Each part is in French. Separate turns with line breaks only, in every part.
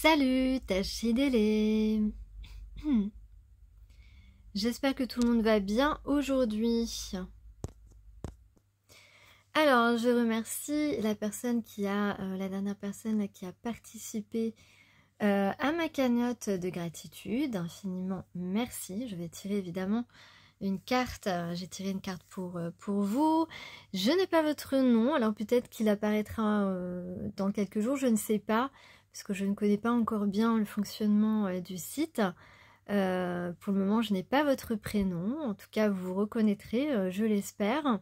Salut, Tachidélé. J'espère que tout le monde va bien aujourd'hui. Alors, je remercie la personne la dernière personne qui a participé à ma cagnotte de gratitude. Infiniment merci. Je vais tirer évidemment une carte. J'ai tiré une carte pour vous. Je n'ai pas votre nom, alors peut-être qu'il apparaîtra dans quelques jours, je ne sais pas, parce que je ne connais pas encore bien le fonctionnement du site. Pour le moment, je n'ai pas votre prénom. En tout cas, vous vous reconnaîtrez, je l'espère.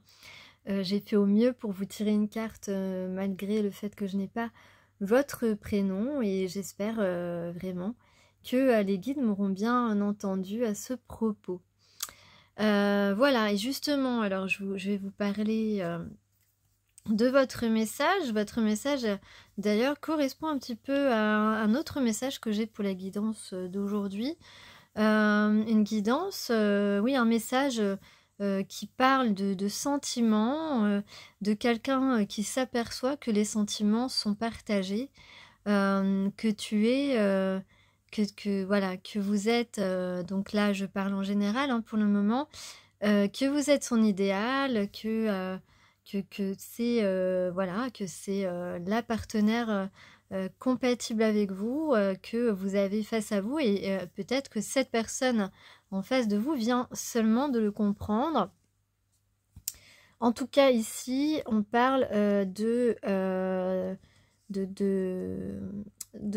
J'ai fait au mieux pour vous tirer une carte malgré le fait que je n'ai pas votre prénom. Et j'espère vraiment que les guides m'auront bien entendu à ce propos. Voilà, et justement, alors je vais vous parler de votre message. Votre message, d'ailleurs, correspond un petit peu à un autre message que j'ai pour la guidance d'aujourd'hui. Une guidance, oui, un message qui parle de sentiments, de quelqu'un qui s'aperçoit que les sentiments sont partagés, que tu es... voilà, que vous êtes, donc là je parle en général hein, pour le moment, que vous êtes son idéal, que c'est voilà, que c'est la partenaire compatible avec vous, que vous avez face à vous, et peut-être que cette personne en face de vous vient seulement de le comprendre. En tout cas ici on parle de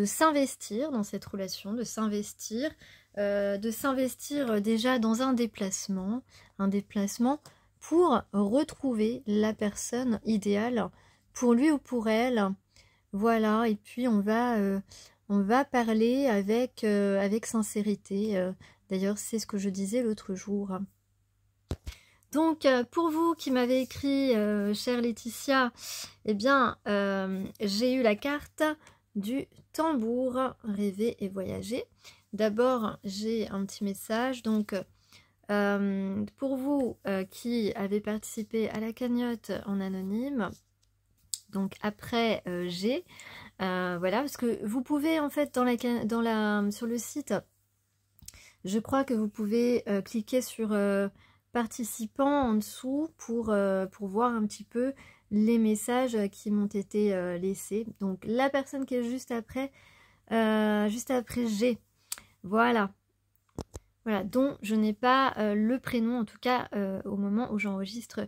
s'investir dans cette relation, de s'investir déjà dans un déplacement pour retrouver la personne idéale pour lui ou pour elle. Voilà, et puis on va parler avec sincérité. D'ailleurs, c'est ce que je disais l'autre jour. Donc, pour vous qui m'avez écrit, chère Laetitia, eh bien, j'ai eu la carte du tambour, rêver et voyager. D'abord, j'ai un petit message. Donc, pour vous qui avez participé à la cagnotte en anonyme, donc après voilà, parce que vous pouvez en fait sur le site, je crois que vous pouvez cliquer sur participants en dessous pour voir un petit peu les messages qui m'ont été laissés. Donc la personne qui est juste après G, voilà, dont je n'ai pas le prénom, en tout cas au moment où j'enregistre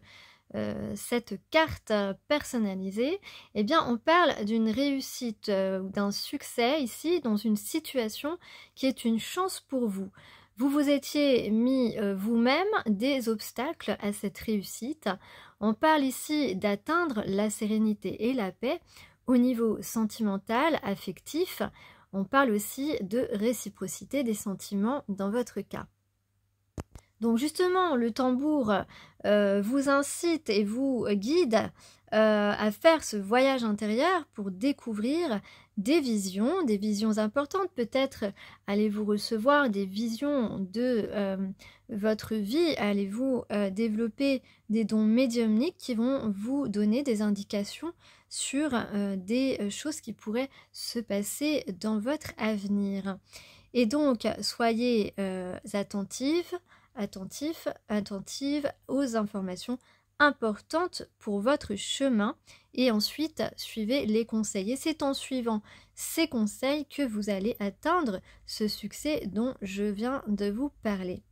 cette carte personnalisée. Eh bien on parle d'une réussite ou d'un succès ici dans une situation qui est une chance pour vous. Vous vous étiez mis vous-même des obstacles à cette réussite. On parle ici d'atteindre la sérénité et la paix au niveau sentimental, affectif. On parle aussi de réciprocité des sentiments dans votre cas. Donc justement, le tambour vous incite et vous guide à faire ce voyage intérieur pour découvrir des visions importantes. Peut-être allez-vous recevoir des visions de votre vie, allez-vous développer des dons médiumniques qui vont vous donner des indications sur des choses qui pourraient se passer dans votre avenir. Et donc, soyez attentive aux informations importantes pour votre chemin, et ensuite suivez les conseils. Et c'est en suivant ces conseils que vous allez atteindre ce succès dont je viens de vous parler.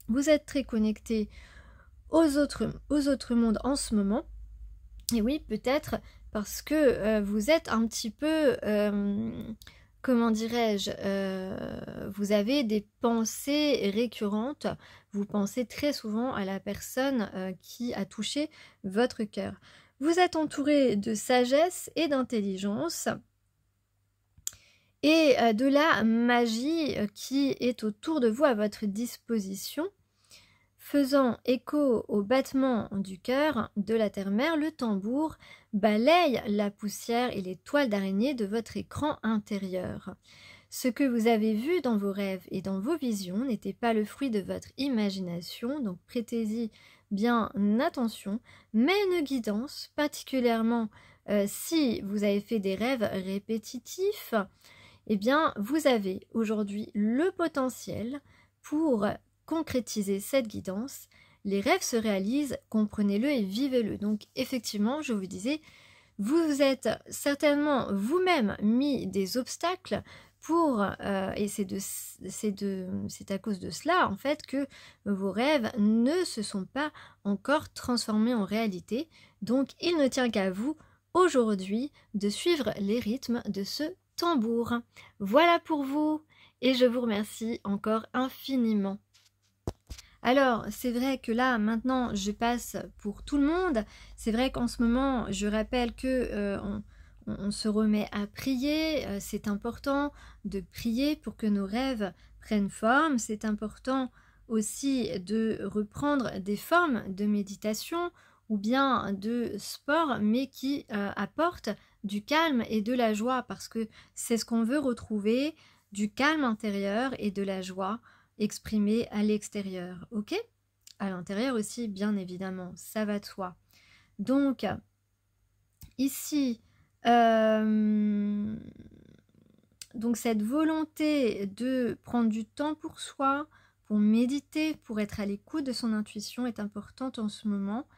Vous êtes très connecté aux autres mondes en ce moment, et oui, peut-être parce que vous êtes un petit peu... comment dirais-je, vous avez des pensées récurrentes, vous pensez très souvent à la personne qui a touché votre cœur. Vous êtes entouré de sagesse et d'intelligence et de la magie qui est autour de vous, à votre disposition. Faisant écho au battement du cœur de la terre-mère, le tambour balaye la poussière et les toiles d'araignée de votre écran intérieur. Ce que vous avez vu dans vos rêves et dans vos visions n'était pas le fruit de votre imagination, donc prêtez-y bien attention, mais une guidance, particulièrement si vous avez fait des rêves répétitifs, eh bien, vous avez aujourd'hui le potentiel pour concrétiser cette guidance. Les rêves se réalisent, comprenez-le et vivez-le. Donc, effectivement, je vous disais, vous vous êtes certainement vous-même mis des obstacles pour, et c'est à cause de cela, en fait, que vos rêves ne se sont pas encore transformés en réalité. Donc, il ne tient qu'à vous, aujourd'hui, de suivre les rythmes de ce tambour. Voilà pour vous, et je vous remercie encore infiniment. Alors, c'est vrai que là, maintenant, je passe pour tout le monde. C'est vrai qu'en ce moment, je rappelle que on se remet à prier. C'est important de prier pour que nos rêves prennent forme. C'est important aussi de reprendre des formes de méditation ou bien de sport, mais qui apportent du calme et de la joie, parce que c'est ce qu'on veut retrouver, du calme intérieur et de la joie exprimée à l'extérieur, ok? À l'intérieur aussi, bien évidemment, ça va de soi. Donc, ici, donc cette volonté de prendre du temps pour soi, pour méditer, pour être à l'écoute de son intuition est importante en ce moment.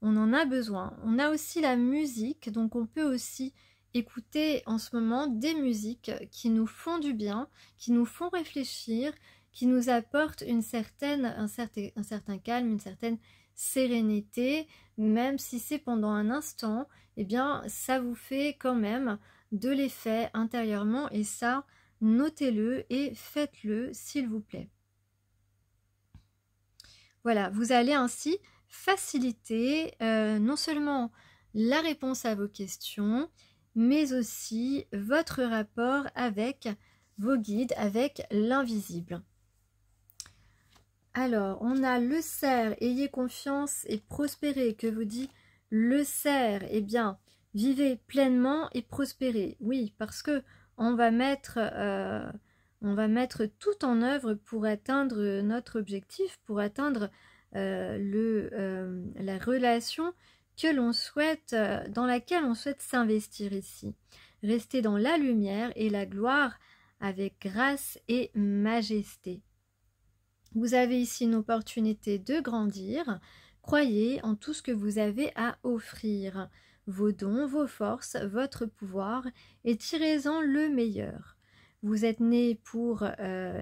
On en a besoin. On a aussi la musique, donc on peut aussi écouter en ce moment des musiques qui nous font du bien, qui nous font réfléchir, qui nous apportent un certain calme, une certaine sérénité, même si c'est pendant un instant, eh bien ça vous fait quand même de l'effet intérieurement, et ça, notez-le et faites-le s'il vous plaît. Voilà, vous allez ainsi faciliter non seulement la réponse à vos questions, mais aussi votre rapport avec vos guides, avec l'invisible. Alors, on a le cerf, ayez confiance et prospérez. Que vous dit le cerf? Eh bien, vivez pleinement et prospérez. Oui, parce que on va mettre tout en œuvre pour atteindre notre objectif, pour atteindre la relation que l'on souhaite, dans laquelle on souhaite s'investir ici. Rester dans la lumière et la gloire avec grâce et majesté. Vous avez ici une opportunité de grandir. Croyez en tout ce que vous avez à offrir, vos dons, vos forces, votre pouvoir, et tirez-en le meilleur. Vous êtes né pour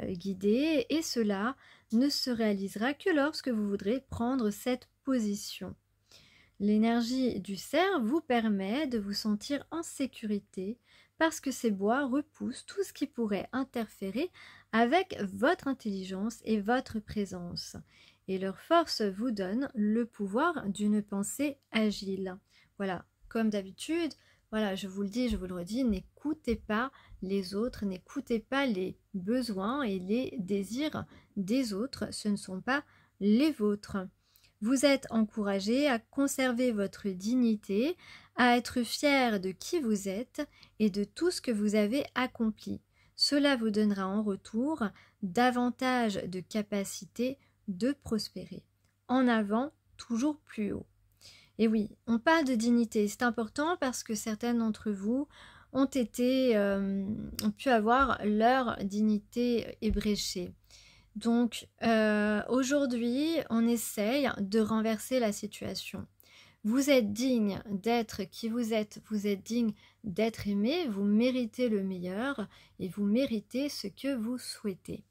guider, et cela ne se réalisera que lorsque vous voudrez prendre cette position. L'énergie du cerf vous permet de vous sentir en sécurité parce que ces bois repoussent tout ce qui pourrait interférer avec votre intelligence et votre présence. Et leur force vous donne le pouvoir d'une pensée agile. Voilà, comme d'habitude, voilà, je vous le dis, je vous le redis, n'écoutez pas les autres, n'écoutez pas les besoins et les désirs des autres, ce ne sont pas les vôtres. Vous êtes encouragé à conserver votre dignité, à être fier de qui vous êtes et de tout ce que vous avez accompli. Cela vous donnera en retour davantage de capacité de prospérer. En avant, toujours plus haut. Et oui, on parle de dignité, c'est important parce que certaines d'entre vous ont pu avoir leur dignité ébréchée. Donc aujourd'hui, on essaye de renverser la situation. Vous êtes digne d'être qui vous êtes digne d'être aimé, vous méritez le meilleur et vous méritez ce que vous souhaitez.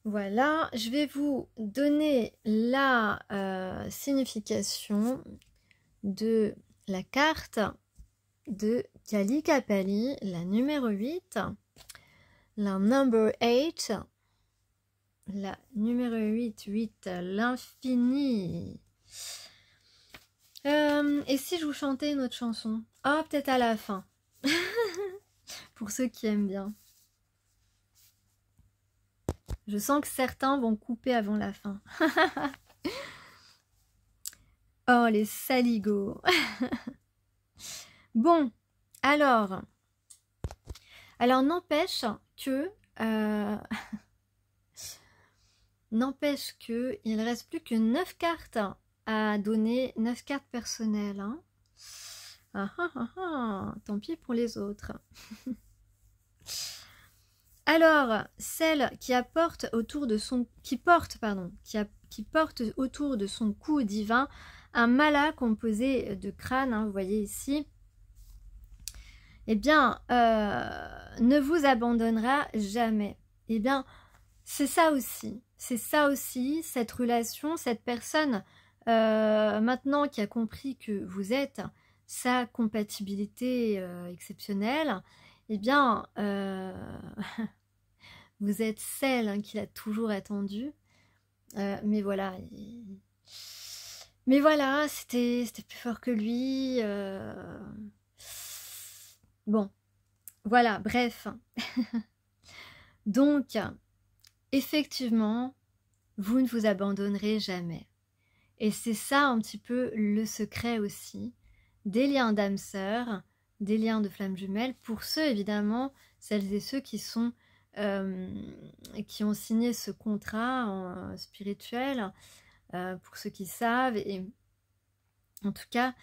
Voilà, je vais vous donner la signification de la carte de Kali Kapali, la numéro 8. La number 8, la numéro 8, l'infini. Et si je vous chantais une autre chanson? Oh, peut-être à la fin. Pour ceux qui aiment bien. Je sens que certains vont couper avant la fin. Oh, les saligots. Bon, alors n'empêche que il ne reste plus que 9 cartes à donner, 9 cartes personnelles. Hein. Tant pis pour les autres. Alors, celle qui apporte autour de son, qui porte autour de son cou divin un mala composé de crânes, hein, vous voyez ici, eh bien, ne vous abandonnera jamais. Eh bien, c'est ça aussi, cette relation, cette personne, maintenant qui a compris que vous êtes sa compatibilité exceptionnelle, eh bien, vous êtes celle hein, qu'il a toujours attendue. Mais voilà, c'était plus fort que lui. Bon, voilà, bref. Donc, effectivement, vous ne vous abandonnerez jamais. Et c'est ça un petit peu le secret aussi des liens d'âme sœur, des liens de flammes jumelles, pour ceux évidemment, celles et ceux qui sont qui ont signé ce contrat spirituel, pour ceux qui savent. Et en tout cas,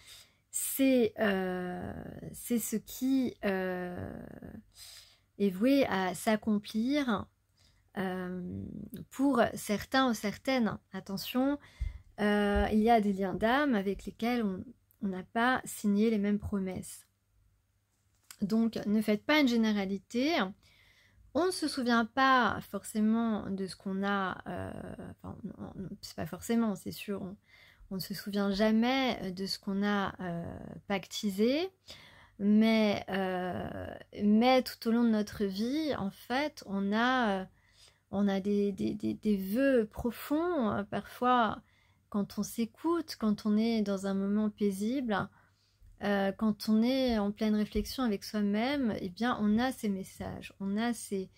c'est ce qui est voué à s'accomplir pour certains ou certaines. Attention, il y a des liens d'âme avec lesquels on n'a pas signé les mêmes promesses. Donc, ne faites pas une généralité. On ne se souvient pas forcément de ce qu'on a, enfin, c'est pas forcément, c'est sûr, on ne se souvient jamais de ce qu'on a pactisé, mais tout au long de notre vie, en fait, on a des vœux profonds, parfois quand on s'écoute, quand on est dans un moment paisible, quand on est en pleine réflexion avec soi-même, eh bien on a ces messages, on a ces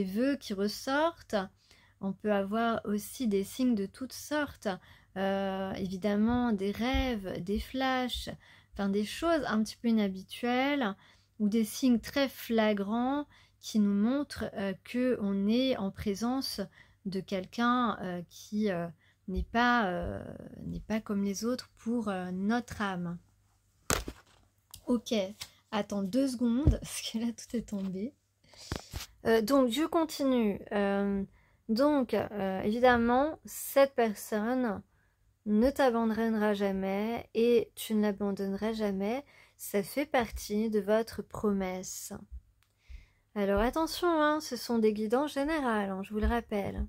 vœux qui ressortent. On peut avoir aussi des signes de toutes sortes, évidemment des rêves, des flashs, enfin des choses un petit peu inhabituelles ou des signes très flagrants qui nous montrent qu'on est en présence de quelqu'un qui n'est pas comme les autres pour notre âme. Ok, attends 2 secondes, parce que là tout est tombé. Donc je continue. Évidemment, cette personne ne t'abandonnera jamais et tu ne l'abandonneras jamais. Ça fait partie de votre promesse. Alors attention, hein, ce sont des guidances générales, hein, je vous le rappelle.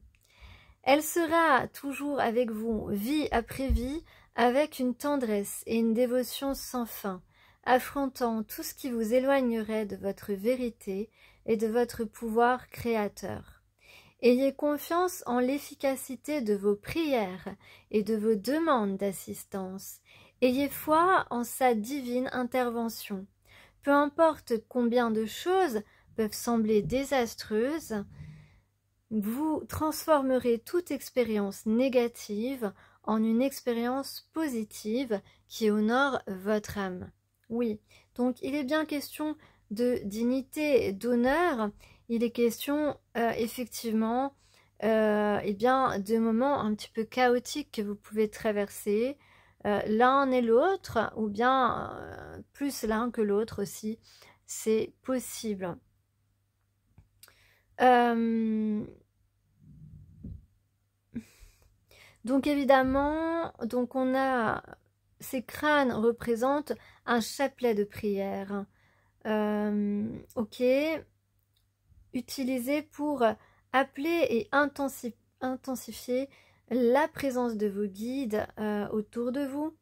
Elle sera toujours avec vous, vie après vie, avec une tendresse et une dévotion sans fin, affrontant tout ce qui vous éloignerait de votre vérité et de votre pouvoir créateur. Ayez confiance en l'efficacité de vos prières et de vos demandes d'assistance. Ayez foi en sa divine intervention. Peu importe combien de choses peuvent sembler désastreuses, vous transformerez toute expérience négative en une expérience positive qui honore votre âme. Oui, donc il est bien question de dignité et d'honneur. Il est question effectivement de moments un petit peu chaotiques que vous pouvez traverser, l'un et l'autre, ou bien plus l'un que l'autre aussi, c'est possible. Donc évidemment, on a ces crânes représentent un chapelet de prière. Ok, utilisé pour appeler et intensifier la présence de vos guides autour de vous,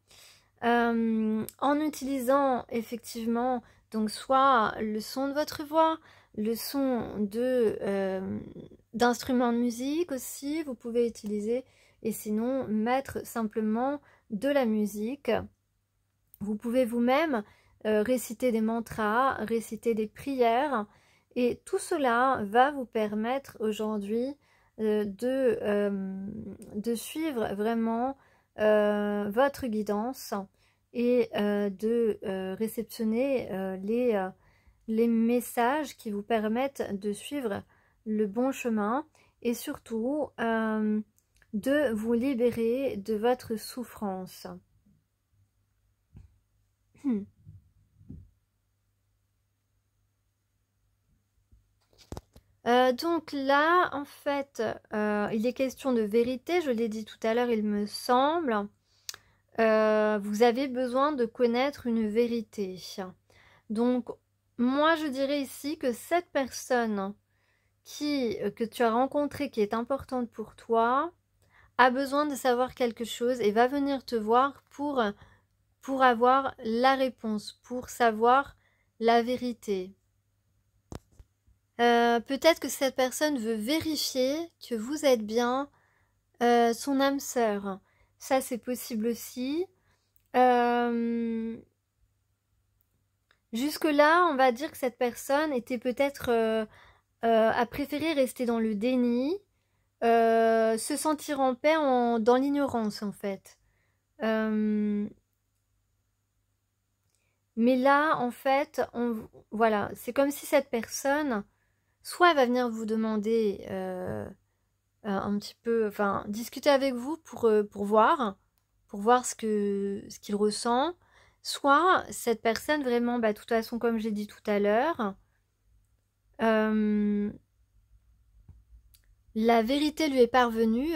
en utilisant effectivement donc soit le son de votre voix, le son d'instruments de musique aussi, vous pouvez utiliser, et sinon mettre simplement de la musique. Vous pouvez vous-même réciter des mantras, réciter des prières, et tout cela va vous permettre aujourd'hui de suivre vraiment votre guidance et de réceptionner les messages qui vous permettent de suivre le bon chemin et surtout de vous libérer de votre souffrance. Donc là, en fait, il est question de vérité, je l'ai dit tout à l'heure, il me semble. Vous avez besoin de connaître une vérité. Donc, moi, je dirais ici que cette personne que tu as rencontrée, qui est importante pour toi, a besoin de savoir quelque chose et va venir te voir pour avoir la réponse, pour savoir la vérité. Peut-être que cette personne veut vérifier que vous êtes bien son âme sœur. Ça, c'est possible aussi. Jusque-là, on va dire que cette personne était peut-être a préféré rester dans le déni, se sentir en paix dans l'ignorance en fait. Mais là, en fait, voilà, c'est comme si cette personne, soit elle va venir vous demander un petit peu, enfin, discuter avec vous pour voir ce qu'il ressent, soit cette personne vraiment, bah, de toute façon, comme j'ai dit tout à l'heure, la vérité lui est parvenue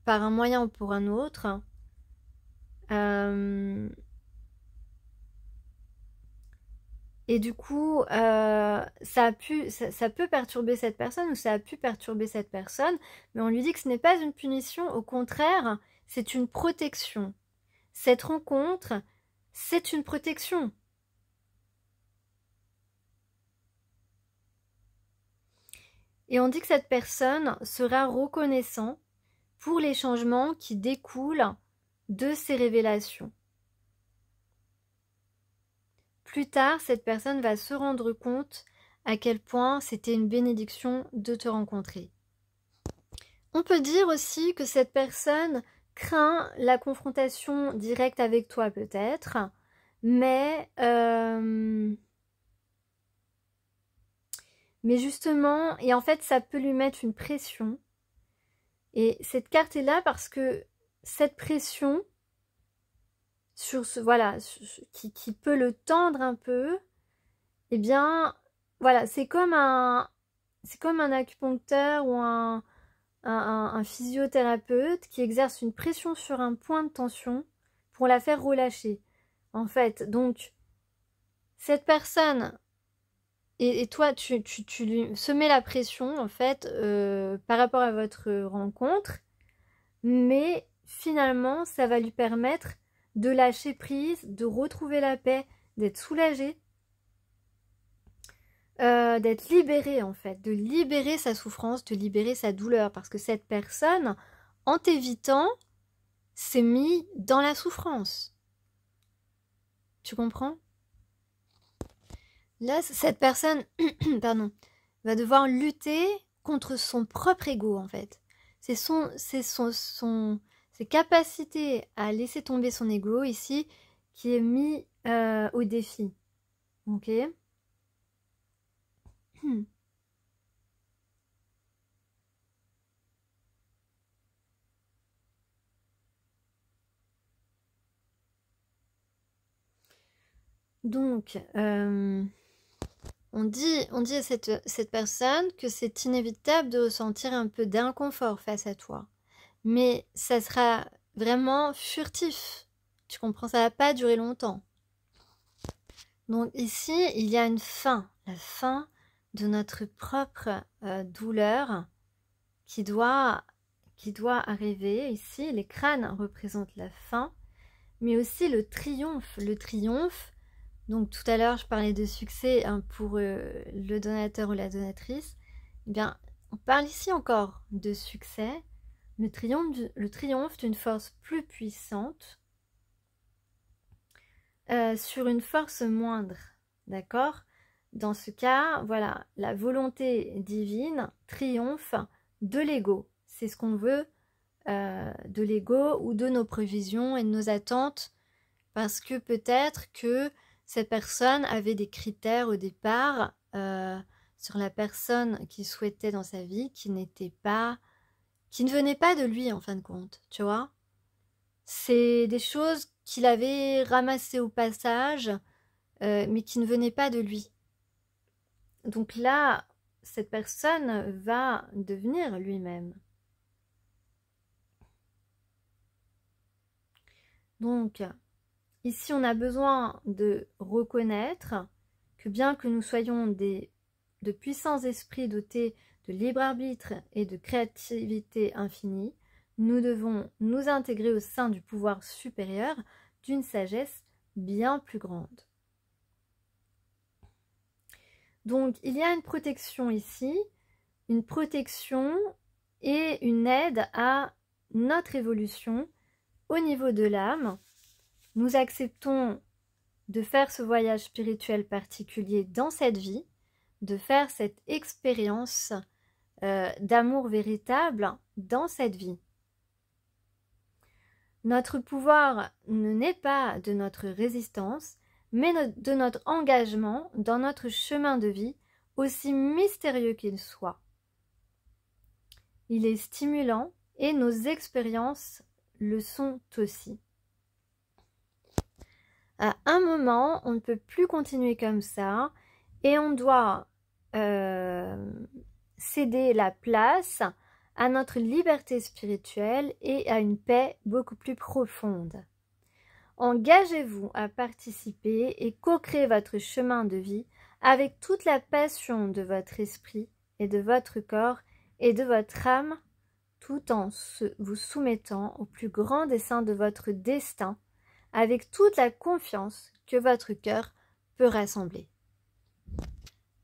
par un moyen ou pour un autre. Et du coup, ça peut perturber cette personne ou ça a pu perturber cette personne, mais on lui dit que ce n'est pas une punition, au contraire, c'est une protection. Cette rencontre, c'est une protection. Et on dit que cette personne sera reconnaissant pour les changements qui découlent de ces révélations. Plus tard, cette personne va se rendre compte à quel point c'était une bénédiction de te rencontrer. On peut dire aussi que cette personne craint la confrontation directe avec toi peut-être, mais justement, et en fait ça peut lui mettre une pression. Et cette carte est là parce que cette pression sur ce, voilà, qui peut le tendre un peu, eh bien, voilà, c'est comme un acupuncteur ou un physiothérapeute qui exerce une pression sur un point de tension pour la faire relâcher. En fait, donc, cette personne, et toi, tu lui semais la pression, en fait, par rapport à votre rencontre, mais finalement, ça va lui permettre de lâcher prise, de retrouver la paix, d'être soulagé, d'être libéré en fait, de libérer sa souffrance, de libérer sa douleur, parce que cette personne, en t'évitant, s'est mis dans la souffrance. Tu comprends? Là, cette personne, pardon, va devoir lutter contre son propre ego en fait. C'est ses capacités à laisser tomber son ego ici qui est mis au défi. Ok? Donc, on dit à cette personne que c'est inévitable de ressentir un peu d'inconfort face à toi. Mais ça sera vraiment furtif. Tu comprends? Ça va pas durer longtemps. Donc ici, il y a une fin. La fin de notre propre douleur qui doit arriver. Ici, les crânes représentent la fin, mais aussi le triomphe. Le triomphe, donc tout à l'heure, je parlais de succès pour le donateur ou la donatrice. Eh bien, on parle ici encore de succès, le triomphe d'une force plus puissante sur une force moindre, d'accord? Dans ce cas, voilà, la volonté divine triomphe de l'ego. C'est ce qu'on veut de l'ego ou de nos prévisions et de nos attentes, parce que peut-être que cette personne avait des critères au départ sur la personne qu'il souhaitait dans sa vie qui ne venaient pas de lui en fin de compte, tu vois. C'est des choses qu'il avait ramassées au passage, mais qui ne venaient pas de lui. Donc là, cette personne va devenir lui-même. Donc, ici, on a besoin de reconnaître que bien que nous soyons de puissants esprits dotés de libre arbitre et de créativité infinie, nous devons nous intégrer au sein du pouvoir supérieur d'une sagesse bien plus grande. Donc, il y a une protection ici, une protection et une aide à notre évolution au niveau de l'âme. Nous acceptons de faire ce voyage spirituel particulier dans cette vie, de faire cette expérience d'amour véritable dans cette vie. Notre pouvoir ne naît pas de notre résistance, mais de notre engagement dans notre chemin de vie, aussi mystérieux qu'il soit. Il est stimulant et nos expériences le sont aussi. À un moment, on ne peut plus continuer comme ça et on doit céder la place à notre liberté spirituelle et à une paix beaucoup plus profonde. Engagez-vous à participer et co-créer votre chemin de vie avec toute la passion de votre esprit et de votre corps et de votre âme, tout en vous soumettant au plus grand dessein de votre destin, avec toute la confiance que votre cœur peut rassembler.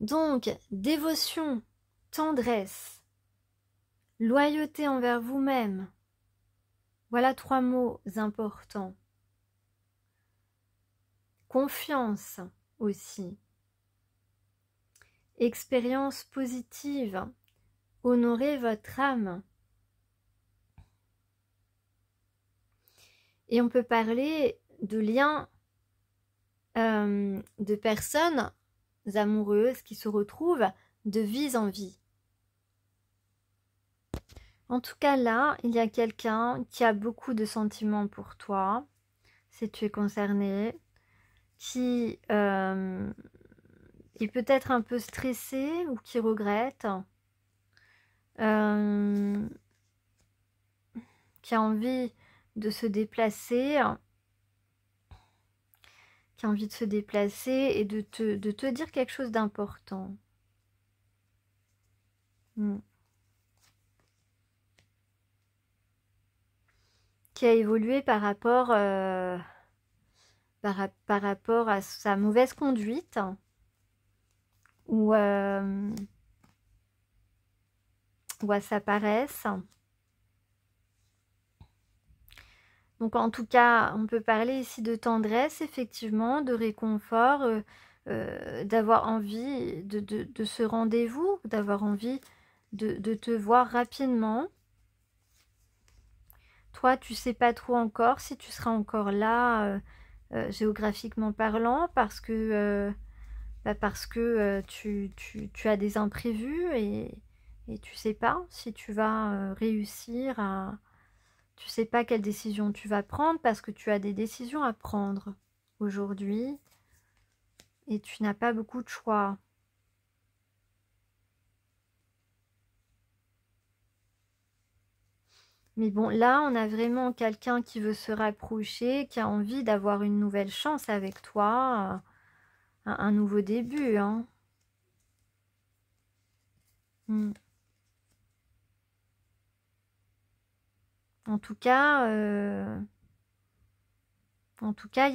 Donc, dévotion, tendresse, loyauté envers vous-même. Voilà 3 mots importants. Confiance aussi. Expérience positive. Honorez votre âme. Et on peut parler de liens de personnes amoureuses qui se retrouvent de vie en vie. En tout cas là, il y a quelqu'un qui a beaucoup de sentiments pour toi, si tu es concerné, qui est peut-être un peu stressé ou qui regrette, qui a envie de se déplacer, et de te dire quelque chose d'important. Qui a évolué par rapport à sa mauvaise conduite ou à sa paresse. Donc en tout cas, on peut parler ici de tendresse, effectivement, de réconfort, d'avoir envie de ce rendez-vous, d'avoir envie de te voir rapidement. Toi, tu sais pas trop encore si tu seras encore là, géographiquement parlant, parce que tu as des imprévus et tu sais pas si tu vas réussir à... Tu sais pas quelle décision tu vas prendre parce que tu as des décisions à prendre aujourd'hui et tu n'as pas beaucoup de choix. Mais bon, là, on a vraiment quelqu'un qui veut se rapprocher, qui a envie d'avoir une nouvelle chance avec toi, un nouveau début, hein. En tout cas, il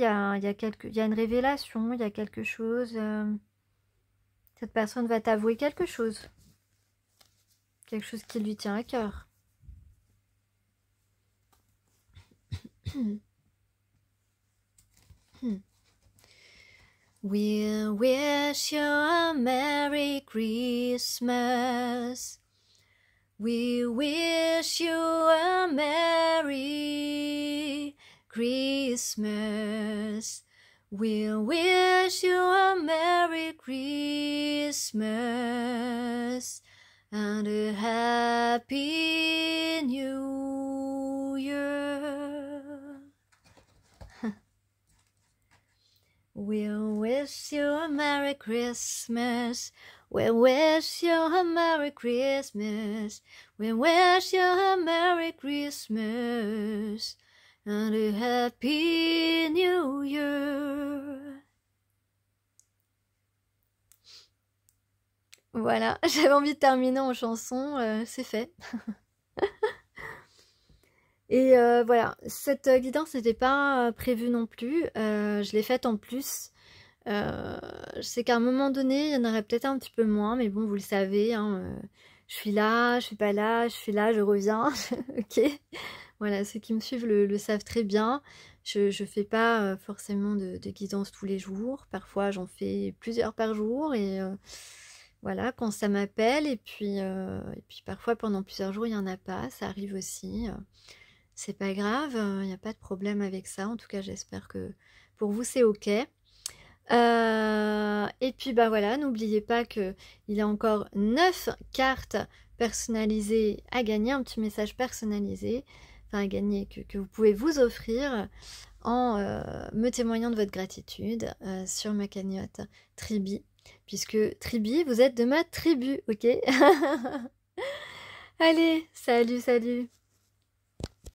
y a une révélation, il y a quelque chose. Cette personne va t'avouer quelque chose qui lui tient à cœur. We wish you a Merry Christmas. We wish you a Merry Christmas. We wish you a Merry Christmas and a Happy New Year. We'll wish you a Merry Christmas. We wish you a Merry Christmas. We wish you a Merry Christmas. And a Happy New Year. Voilà, j'avais envie de terminer en chanson, c'est fait. Et voilà, cette guidance n'était pas prévue non plus, je l'ai faite en plus. Je sais qu'à un moment donné, il y en aurait peut-être un petit peu moins, mais bon, vous le savez, hein, je suis là, je suis pas là, je suis là, je reviens, ok. Voilà, ceux qui me suivent le savent très bien. Je fais pas forcément de guidance tous les jours, parfois j'en fais plusieurs par jour, et voilà, quand ça m'appelle, et puis parfois pendant plusieurs jours, il n'y en a pas, ça arrive aussi. C'est pas grave, il n'y a pas de problème avec ça. En tout cas, j'espère que pour vous, c'est OK. Et puis, bah voilà, n'oubliez pas qu'il y a encore 9 cartes personnalisées à gagner, un petit message personnalisé, enfin à gagner, que vous pouvez vous offrir en me témoignant de votre gratitude sur ma cagnotte Tribi. Puisque Tribi, vous êtes de ma tribu, ok? Allez, salut, salut!